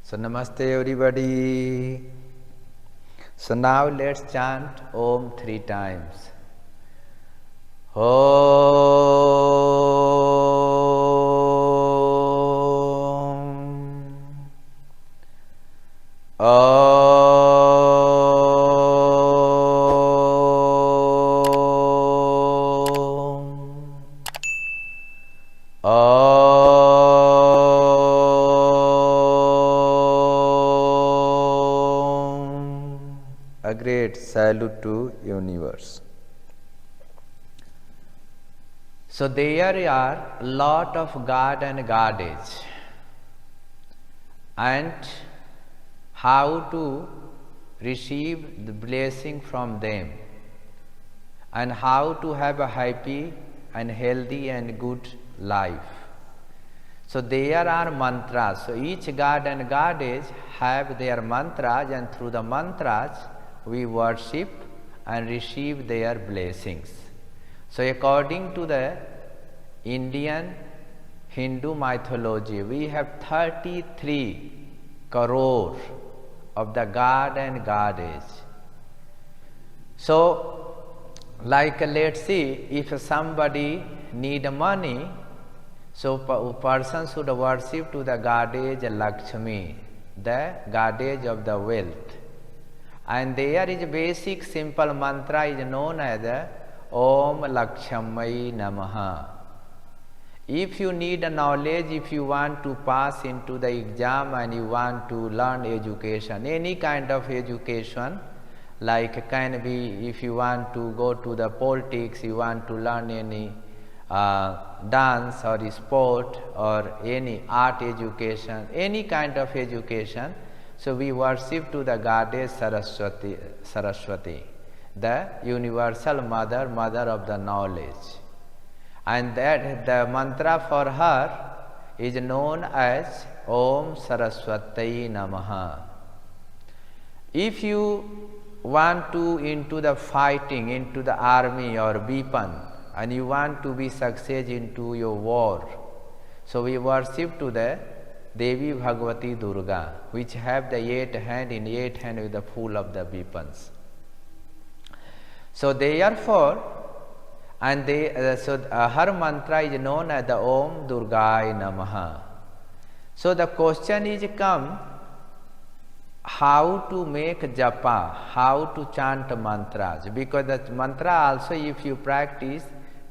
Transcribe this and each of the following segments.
So namaste everybody. So now let's chant Om 3 times. Om. A great salute to universe. So there are a lot of god and goddess, and how to receive the blessing from them, and how to have a happy and healthy and good life. So there are mantras. So each god and goddess have their mantras, and through the mantras we worship and receive their blessings. So according to the Indian Hindu mythology, we have 33 crore of the god and goddess. So like let's see, if somebody need money, so person should worship to the goddess Lakshmi, the goddess of the wealth. And there is a basic simple mantra is known as Om Lakshamai Namaha. If you need a knowledge, if you want to pass into the exam and you want to learn education, any kind of education, like can be if you want to go to the politics, you want to learn any dance or sport or any art education, any kind of education, so we worship to the goddess Saraswati, the universal mother, mother of the knowledge. And that the mantra for her is known as Om Saraswati Namaha. If you want to into the fighting, into the army or weapon, and you want to be success into your war, so we worship to the Devi Bhagavati Durga, which have the 8 hand, in 8 hand with the full of the weapons. So therefore, and her mantra is known as the Om Durgai Namaha. So the question is come, how to make japa, how to chant mantras, because the mantra also if you practice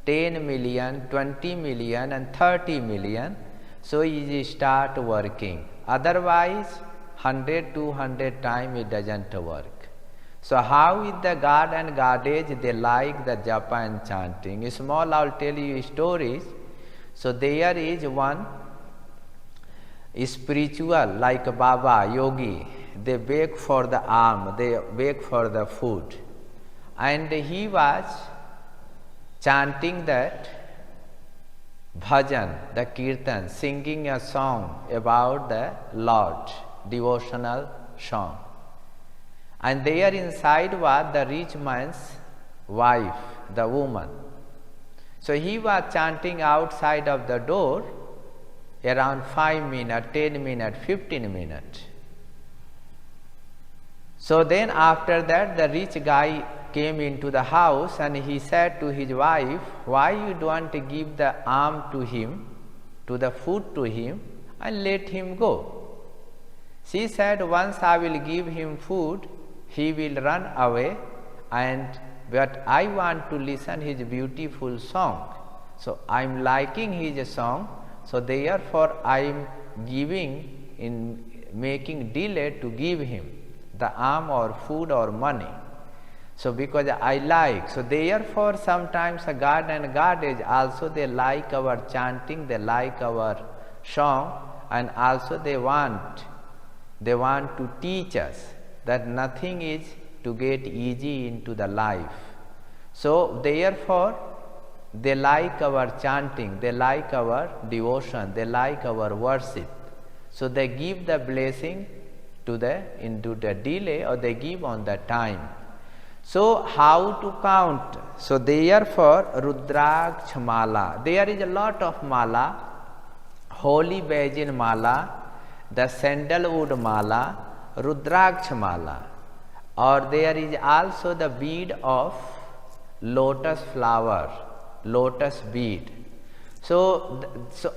10 million, 20 million and 30 million, so you start working. Otherwise 100, 200 times it doesn't work. So how is the god and goddess, they like the japa and chanting? Small I'll tell you stories. So there is one spiritual like Baba, yogi, they beg for the alms, they beg for the food. And he was chanting that bhajan, the kirtan, singing a song about the Lord, devotional song. And there inside was the rich man's wife, the woman. So he was chanting outside of the door around 5 minutes, 10 minutes, 15 minutes. So then after that the rich guy came into the house and he said to his wife, why you don't give the alms to him, to the food to him, and let him go? She said, once I will give him food, he will run away, but I want to listen his beautiful song. So I am liking his song, so therefore I am giving, in making delay to give him the alms or food or money. So because I like, so therefore sometimes a god and goddess also they like our chanting, they like our song, and also they want to teach us that nothing is to get easy into the life. So therefore they like our chanting, they like our devotion, they like our worship. So they give the blessing to into the delay, or they give on the time. So how to count? So therefore rudraksha mala, there is a lot of mala, holy Virgin mala, the sandalwood mala, rudraksha mala, or there is also the bead of lotus flower, lotus bead. So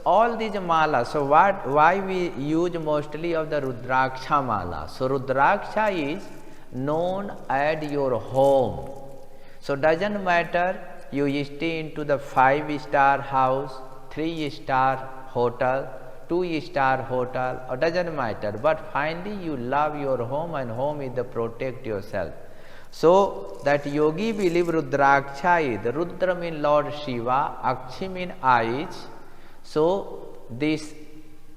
all these malas, so why we use mostly of the rudraksha mala? So rudraksha is known at your home. So doesn't matter you stay into the 5-star house, 3-star hotel, 2-star hotel, or doesn't matter, but finally you love your home, and home is the protect yourself. So that yogi believe rudraksha is, Rudra means Lord Shiva, Akshi means eyes. So this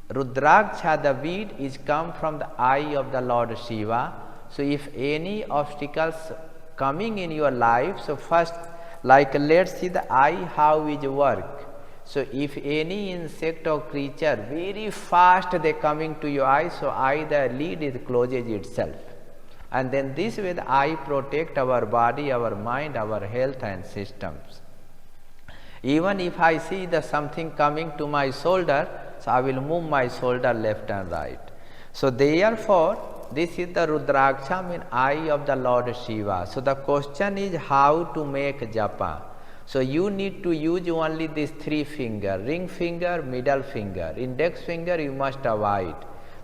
rudraksha, the bead, is come from the eye of the Lord Shiva. So if any obstacles coming in your life, so first, like let's see the eye how it work. So if any insect or creature very fast they coming to your eye, so eye the lid it closes itself, and then this way the eye protect our body, our mind, our health and systems. Even if I see the something coming to my shoulder, so I will move my shoulder left and right. So therefore this is the rudraksha, mean eye of the Lord Shiva. So the question is how to make japa. So you need to use only these 3 fingers, ring finger, middle finger, index finger you must avoid.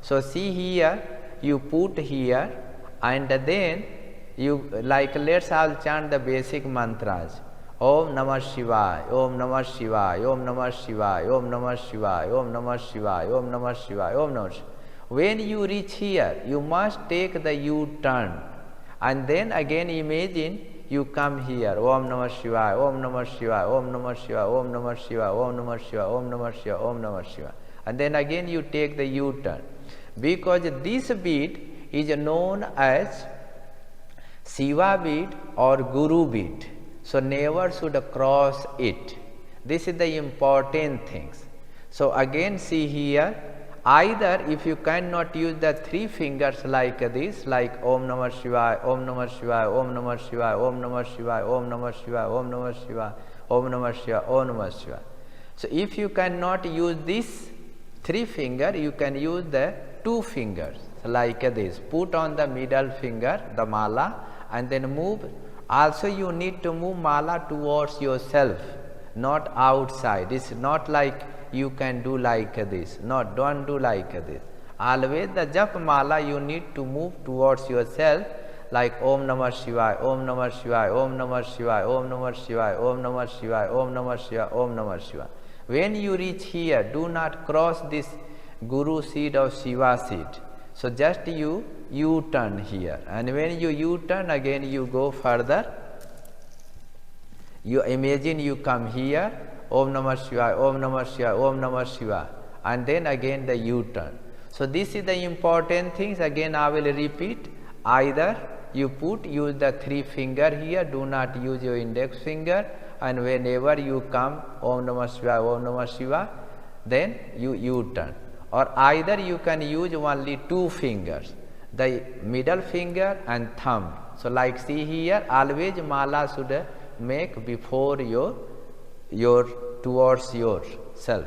So see here, you put here, and then you, like let's all chant the basic mantras. Om Namah Shivaya, Om Namah Shivaya, Om Namah Shivaya, Om Namah Shivaya, Om Namah Shivaya, Om Namah Shivaya, Om Namah Shivaya. When you reach here, you must take the U-turn, and then again imagine you come here. Om Namah Shivaya, Om Namah Shivaya, Om Namah Shivaya, Om Namah Shivaya, Om Namah Shivaya, Om Namah Shivaya, Om Namah Shivaya. And then again you take the U-turn. Because this bead is known as Shiva bead or Guru bead. So never should cross it. This is the important things. So again see here, either if you cannot use the 3 fingers like this, like Om Namah Shivaya, Om Namah Shivaya, Om Namah Shivaya, Om Namah Shivaya, Om Namah Shivaya, Om Namah Shivaya, Om Namah Shivaya, Om Namah Shivaya. So if you cannot use this 3 finger, you can use the 2 fingers like this. Put on the middle finger, the mala, and then move. Also you need to move mala towards yourself, not outside. It's not like you can do like this. No, don't do like this. Always the Japamala you need to move towards yourself, like Om Namah Shivaya, Om Namah Shivaya, Om Namah Shivaya, Om Namah Shivaya, Om Namah Shivaya, Om Namah Shivaya, Om Namah Shivaya. When you reach here, do not cross this Guru seed or Shiva seed. So just you U-turn here, and when you U-turn again you go further. You imagine you come here, Om Namah Shivaya, Om Namah Shivaya, Om Namah Shivaya, and then again the U-turn. So this is the important things. Again I will repeat. Either you use the 3 finger here, do not use your index finger, and whenever you come Om Namah Shivaya, Om Namah Shivaya, then you U-turn. Or either you can use only 2 fingers, the middle finger and thumb. So like see here, always mala should make before your towards yourself.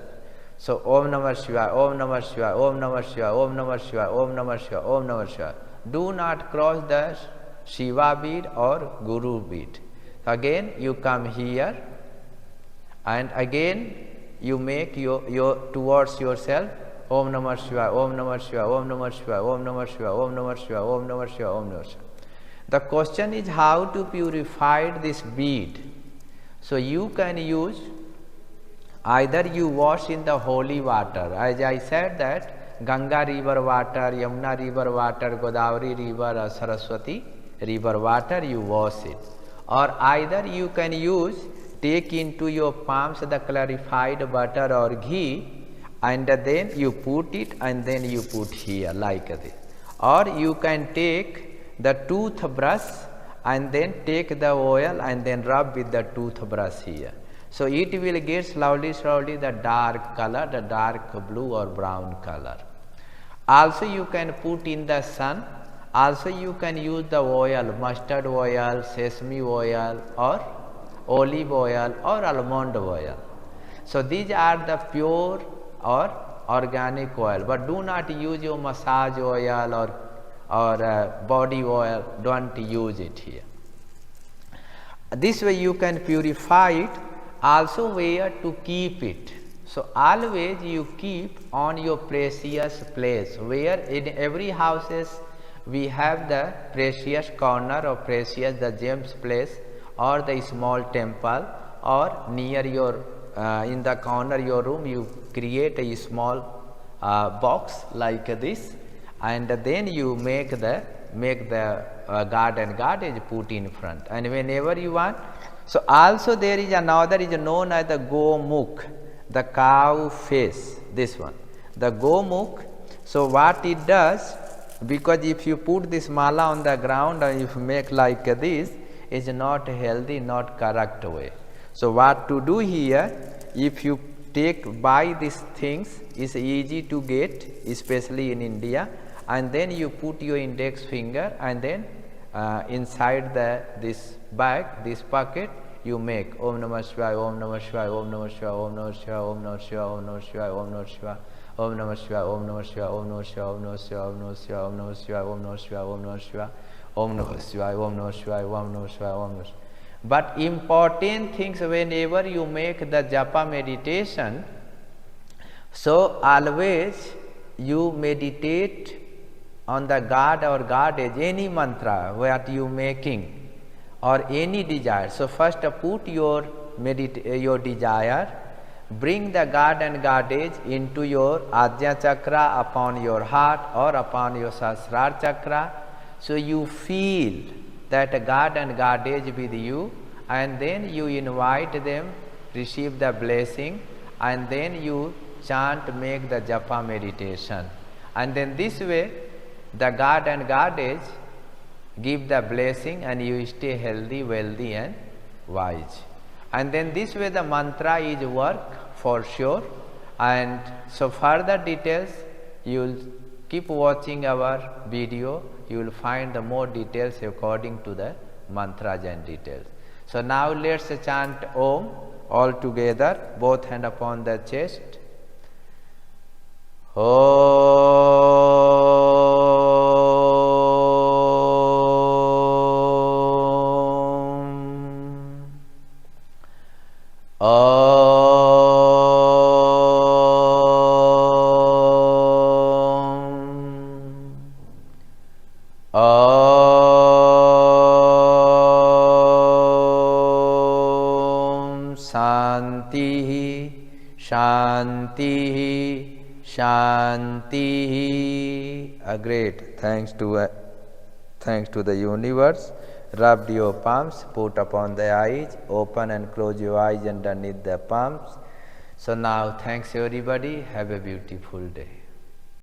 So Om Namah Shivaya, Om Namah Shivaya, Om Namah Shivaya, Om Namah Shivaya, Om Namah Shivaya, Om Namah Shivaya. Do not cross the Shiva bead or Guru bead. Again you come here, and again you make your towards yourself. Om Namah Shivaya, Om Namah Shivaya, Om Namah Shivaya, Om Namah Shivaya, Om Namah Shivaya, Om Namah Shivaya, Om Namah Shivaya. The question is how to purify this bead. So you can use, either you wash in the holy water. As I said that Ganga river water, Yamuna river water, Godavari river, Saraswati river water, you wash it. Or either you can use, take into your palms the clarified butter or ghee, and then you put it, and then you put here like this. Or you can take the toothbrush and then take the oil and then rub with the toothbrush here. So it will get slowly the dark color, the dark blue or brown color. Also you can put in the sun. Also you can use the oil, mustard oil, sesame oil, or olive oil or almond oil. So these are the pure or organic oil, but do not use your massage oil or body oil. Don't use it here. This way you can purify it. Also where to keep it. So always you keep on your precious place, where in every houses we have the precious corner or precious the gems place, or the small temple, or near your in the corner your room you create a small box like this, and then you make the garden goddess put in front, and whenever you want. So also there is another is known as the Gomukh, the cow face, this one, the Gomukh. So what it does, because if you put this mala on the ground and if you make like this, is not healthy, not correct way. So what to do here, if you buy these things, is easy to get, especially in India, and then you put your index finger, and then inside this bag, this pocket, you make Om Namah Shivaya, Om Namah Shivaya, Om Namah Shivaya, Om Namah Shivaya, Om Namah Shivaya, Om Namah Shivaya, Om Namah Shivaya, Om Namah Shivaya, Om Namah Shivaya, Om Namah Shivaya, Om Namah Shivaya, Om Namah Shivaya, Om Namah Shivaya, Om Namah Shivaya, Om Namah Shivaya, Om Namah Shivaya, Om Namah Shivaya, Om Namah Shivaya, Om Namah Shivaya. But important things, whenever you make the japa meditation, so always you meditate on the God or goddess, any mantra what you making, or any desire. So first put your desire, bring the God and goddess into your Ajna chakra, upon your heart or upon your Sahasrara chakra. So you feel that God and goddess with you, and then you invite them, receive the blessing, and then you chant, make the japa meditation. And then this way the God and goddess give the blessing, and you stay healthy, wealthy and wise. And then this way the mantra is work for sure. And so further details, you will keep watching our video, you will find the more details according to the mantras and details. So now let's chant Om all together, both hand upon the chest. Shanti, Shanti. Great. Thanks to the universe. Rub your palms, put upon the eyes, open and close your eyes underneath the palms. So now, thanks everybody. Have a beautiful day.